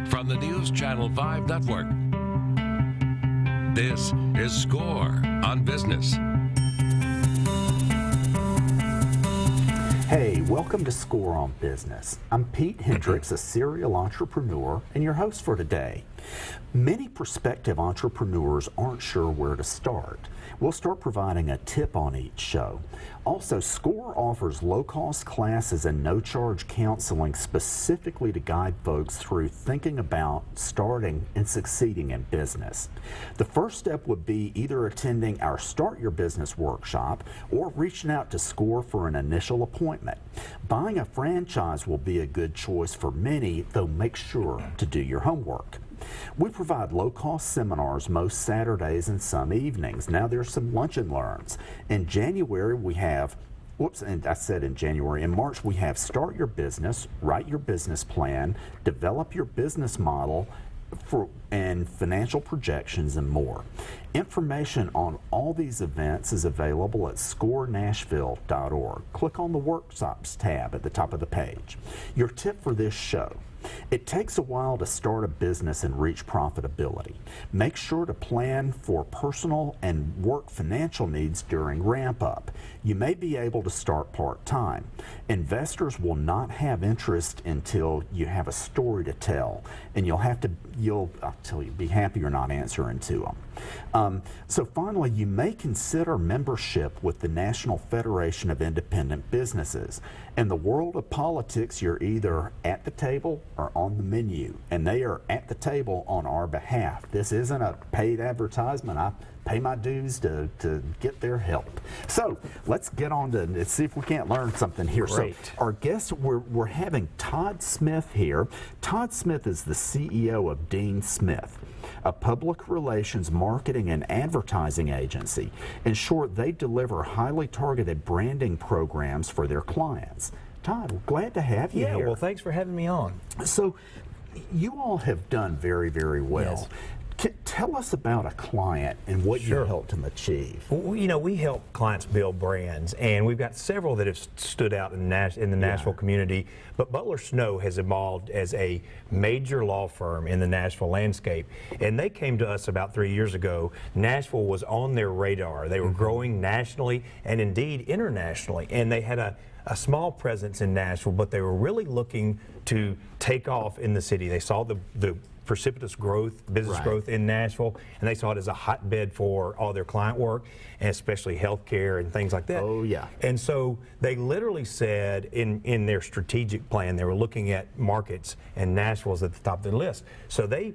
from the News Channel 5 Network. This is SCORE on Business. Hey, welcome to SCORE on Business. I'm Pete Hendricks, a serial entrepreneur, and your host for today. Many prospective entrepreneurs aren't sure where to start. We'll start providing a tip on each show. Also, SCORE offers low-cost classes and no-charge counseling specifically to guide folks through thinking about starting and succeeding in business. The first step would be either attending our Start Your Business workshop or reaching out to SCORE for an initial appointment. Buying a franchise will be a good choice for many, though make sure to do your homework. We provide low-cost seminars most Saturdays and some evenings. Now there's some lunch and learns. In January we have, and I said in January, in March we have Start Your Business, Write Your Business Plan, Develop Your Business Model, and financial projections and more. Information on all these events is available at scorenashville.org. Click on the Workshops tab at the top of the page. Your tip for this show: it takes a while to start a business and reach profitability. Make sure to plan for personal and work financial needs during ramp up. You may be able to start part-time. Investors will not have interest until you have a story to tell, and I'll tell you, be happy you're not answering to them. So finally, you may consider membership with the National Federation of Independent Businesses. In the world of politics, you're either at the table or on the menu, and they are at the table on our behalf. This isn't a paid advertisement. I pay my dues to get their help. So let's get on to, let's see if we can't learn something here. Great. So our guest, we're having Todd Smith here. Todd Smith is the CEO of Deane Smith, a public relations, marketing, and advertising agency. In short, they deliver highly targeted branding programs for their clients. Todd, we're glad to have you here. Well, thanks for having me on. So, you all have done very, very well. Yes. Tell us about a client and what you helped them achieve. Well, you know, we help clients build brands, and we've got several that have stood out in the Nashville community. But Butler Snow has evolved as a major law firm in the Nashville landscape, and they came to us about 3 years ago. Nashville was on their radar. They were growing nationally and indeed internationally, and they had a small presence in Nashville, but they were really looking to take off in the city. They saw the precipitous growth, business growth in Nashville, and they saw it as a hotbed for all their client work, and especially healthcare and things like that. Oh, yeah. And so they literally said in their strategic plan, they were looking at markets, and Nashville was at the top of the list. So they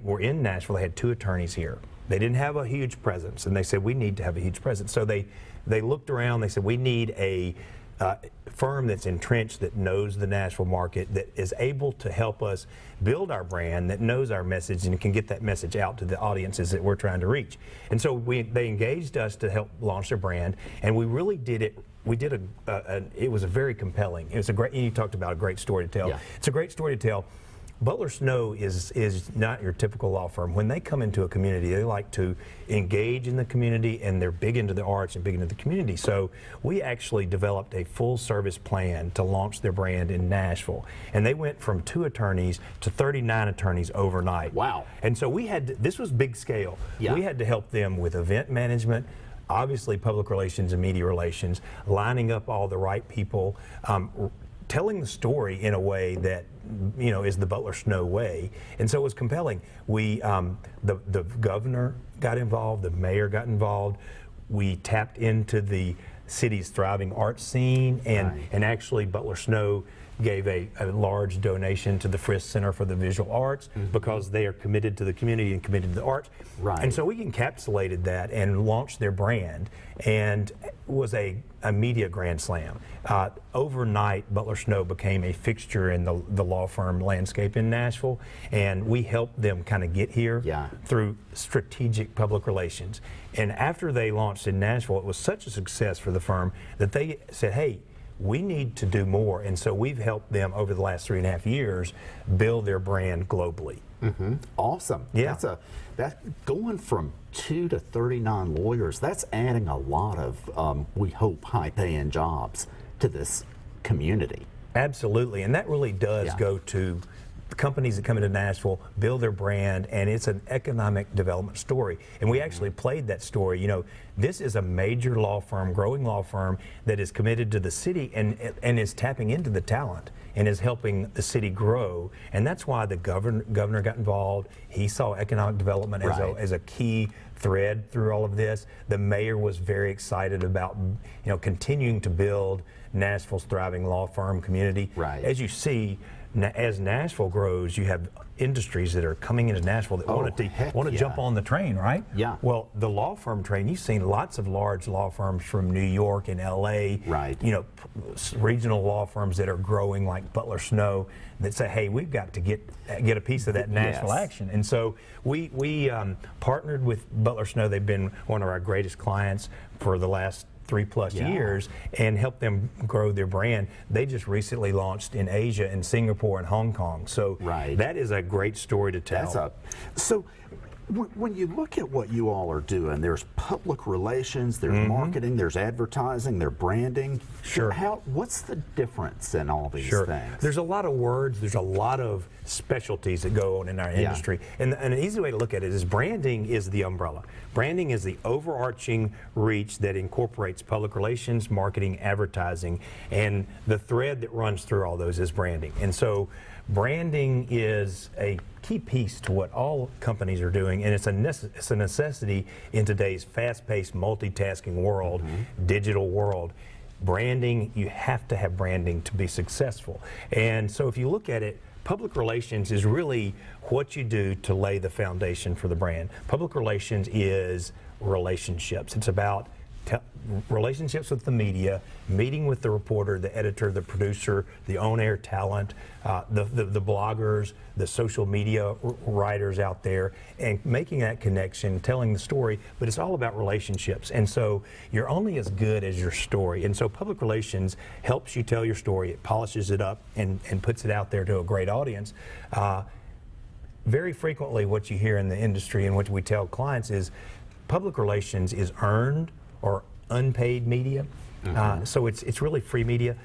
were in Nashville. They had 2 attorneys here. They didn't have a huge presence, and they said, we need to have a huge presence. So they looked around. They said, we need a firm that's entrenched, that knows the Nashville market, that is able to help us build our brand, that knows our message and can get that message out to the audiences that we're trying to reach. And so they engaged us to help launch their brand, and we really did it. We did it was a very compelling. It was a great. You talked about a great story to tell. Yeah. It's a great story to tell. Butler Snow is not your typical law firm. When they come into a community, they like to engage in the community, and they're big into the arts and big into the community. So we actually developed a full service plan to launch their brand in Nashville. And they went from 2 attorneys to 39 attorneys overnight. Wow. And so this was big scale. Yeah. We had to help them with event management, obviously public relations and media relations, lining up all the right people, telling the story in a way that, you know, is the Butler Snow way. And so it was compelling. We, the governor got involved, the mayor got involved. We tapped into the city's thriving arts scene, and actually Butler Snow gave a large donation to the Frist Center for the Visual Arts because they are committed to the community and committed to the arts. Right. And so we encapsulated that and launched their brand, and was a media grand slam. Overnight, Butler Snow became a fixture in the law firm landscape in Nashville, and we helped them kind of get here through strategic public relations. And after they launched in Nashville, it was such a success for the firm that they said, hey, we need to do more. And so we've helped them over the last 3.5 years build their brand globally. Awesome. Yeah. That's going from 2 to 39 lawyers, that's adding a lot of, we hope, high-paying jobs to this community. Absolutely, and that really does go to companies that come into Nashville build their brand, and it's an economic development story. And we actually played that story. You know, this is a major law firm, growing law firm that is committed to the city and is tapping into the talent and is helping the city grow. And that's why the governor got involved. He saw economic development as a key thread through all of this. The mayor was very excited about, you know, continuing to build Nashville's thriving law firm community. Right. As you see, as Nashville grows, you have industries that are coming into Nashville that want to jump on the train, right? Yeah. Well, the law firm train, you've seen lots of large law firms from New York and LA, right? You know, regional law firms that are growing like Butler Snow that say, hey, we've got to get a piece of that Nashville action. And so we partnered with Butler Snow. They've been one of our greatest clients for the last 3+ years, and help them grow their brand. They just recently launched in Asia, in Singapore and Hong Kong. So that is a great story to tell. So when you look at what you all are doing, there's public relations, there's marketing, there's advertising, there's branding. Sure. What's the difference in all these things? There's a lot of words, there's a lot of specialties that go on in our industry. And an easy way to look at it is branding is the umbrella. Branding is the overarching reach that incorporates public relations, marketing, advertising, and the thread that runs through all those is branding. And so branding is a key piece to what all companies are doing, and it's a necessity in today's fast-paced, multitasking world, digital world. Branding, you have to have branding to be successful. And so if you look at it, public relations is really what you do to lay the foundation for the brand. Public relations is relationships. It's about relationships with the media, meeting with the reporter, the editor, the producer, the on-air talent, the bloggers, the social media writers out there, and making that connection, telling the story, but it's all about relationships. And so you're only as good as your story. And so public relations helps you tell your story. It polishes it up and puts it out there to a great audience. Very frequently what you hear in the industry and what we tell clients is public relations is earned or unpaid media. So it's really free media.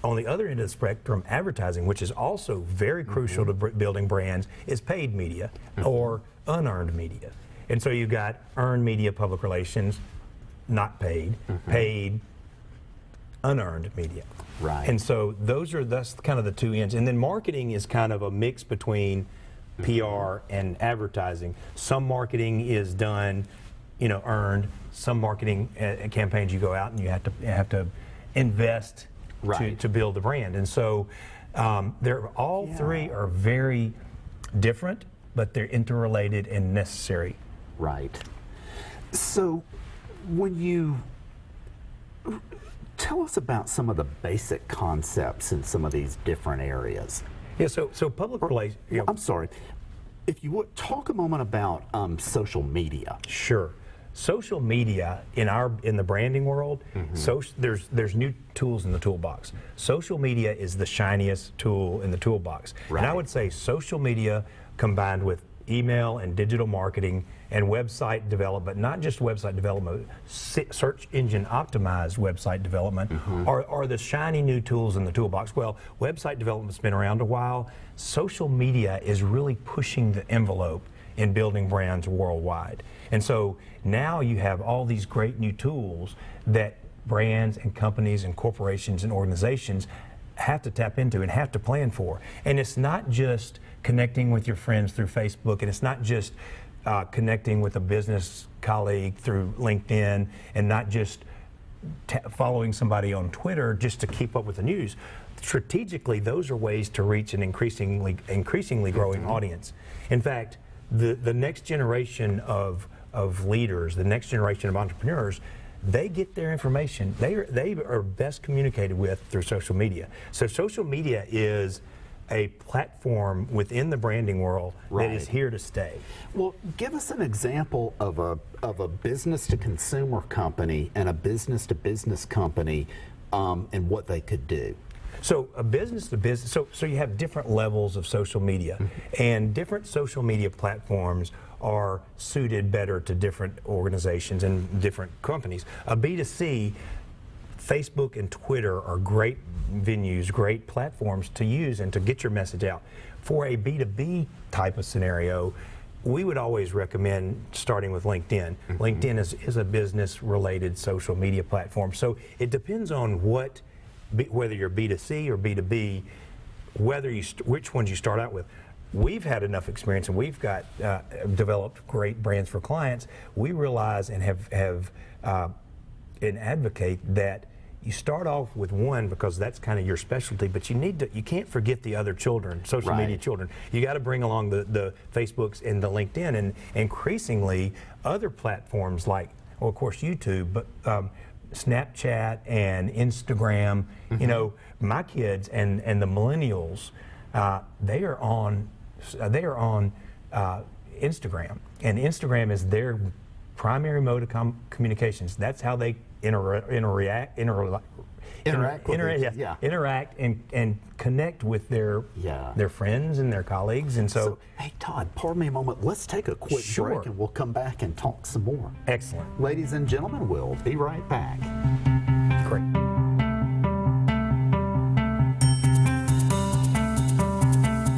On the other end of the spectrum, advertising, which is also very crucial to building brands, is paid media or unearned media. And so you've got earned media, public relations, not paid, paid, unearned media. Right. And so that's kind of the two ends. And then marketing is kind of a mix between PR and advertising. Some marketing is done, you know, earned. Some marketing campaigns you go out and you have to invest to build the brand. And so all three are very different, but they're interrelated and necessary. Right. So when you tell us about some of the basic concepts in some of these different areas. Yeah, so public relations. You know, I'm sorry. If you would talk a moment about social media. Sure. Social media in the branding world, there's new tools in the toolbox. Social media is the shiniest tool in the toolbox. Right. And I would say social media combined with email and digital marketing and website development, not just website development, search engine optimized website development, are the shiny new tools in the toolbox. Well, website development's been around a while. Social media is really pushing the envelope in building brands worldwide. And so now you have all these great new tools that brands and companies and corporations and organizations have to tap into and have to plan for. And it's not just connecting with your friends through Facebook, and it's not just connecting with a business colleague through LinkedIn, and not just following somebody on Twitter just to keep up with the news. Strategically, those are ways to reach an increasingly growing audience. In fact, the next generation of leaders, the next generation of entrepreneurs, they get their information. They are best communicated with through social media. So social media is a platform within the branding world that is here to stay. Well, give us an example of a business to consumer company and a business to business company and what they could do. So a business to business, so you have different levels of social media, and different social media platforms are suited better to different organizations and different companies. A B2C, Facebook and Twitter are great venues, great platforms to use and to get your message out. for a B2B type of scenario, we would always recommend starting with LinkedIn. LinkedIn is a business-related social media platform. So it depends on whether you're B2C or B2B, which ones you start out with. We've had enough experience, and we've got developed great brands for clients. We realize and have and advocate that you start off with one because that's kind of your specialty, but you can't forget the other children, social media children. You got to bring along the Facebooks and the LinkedIn, and increasingly other platforms like, well, of course, YouTube, but Snapchat and Instagram. You know, my kids and the millennials, they are on Instagram, and Instagram is their primary mode of communications. That's how they interact and connect with their friends and their colleagues. And so, hey Todd, pardon me a moment. Let's take a quick break and we'll come back and talk some more. Excellent. Ladies and gentlemen, we'll be right back. Great.